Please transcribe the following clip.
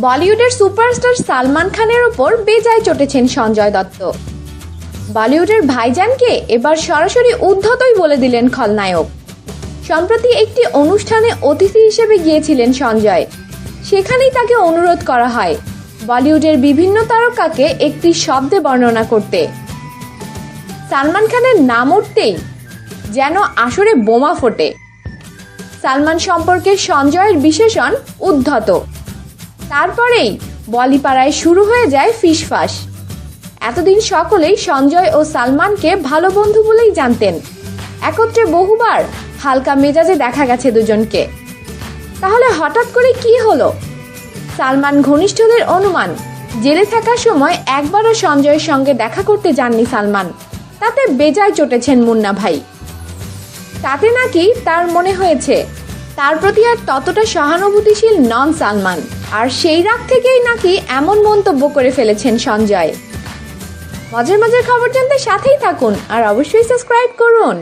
বলিউডের সুপারস্টার সালমান খানের ওপর বেজায় চটেছেন সঞ্জয় দত্ত। বলিউডের ভাইজানকে এবার সরাসরি উদ্ধতই বলে দিলেন খলনায়ক। সম্প্রতি একটি অনুষ্ঠানে অতিথি হিসেবে গিয়েছিলেন সঞ্জয়। সেখানেই তাকে অনুরোধ করা হয় বলিউডের বিভিন্ন তারকাকে একটি শব্দে বর্ণনা করতে। সালমান খানের নাম উঠতেই যেন আসরে বোমা ফোটে। সালমান সম্পর্কে সঞ্জয়ের বিশেষণ উদ্ধত। তারপরেই বলিপাড়ায় শুরু হয়ে যায় ফিসফাস। এতদিন সকলেই সঞ্জয় ও সালমানকে ভালো বন্ধু বলেই জানতেন। একত্রে বহুবার হালকা মেজাজে দেখা গেছে দুজনকে। তাহলে হঠাৎ করে কি হলো? সালমান ঘনিষ্ঠদের অনুমান, জেলে থাকার সময় একবারও সঞ্জয়ের সঙ্গে দেখা করতে যাননি সালমান। তাতে বেজায় চটেছেন মুন্না ভাই। তাতে নাকি তার মনে হয়েছে তার প্রতি আর ততটা সহানুভূতিশীল নন সালমান, আর সেই রাগ থেকেই নাকি এমন মন্তব্য করে ফেলেছেন সঞ্জয়। মজার মজার খবর জানতে সাথেই থাকুন আর অবশ্যই সাবস্ক্রাইব করুন।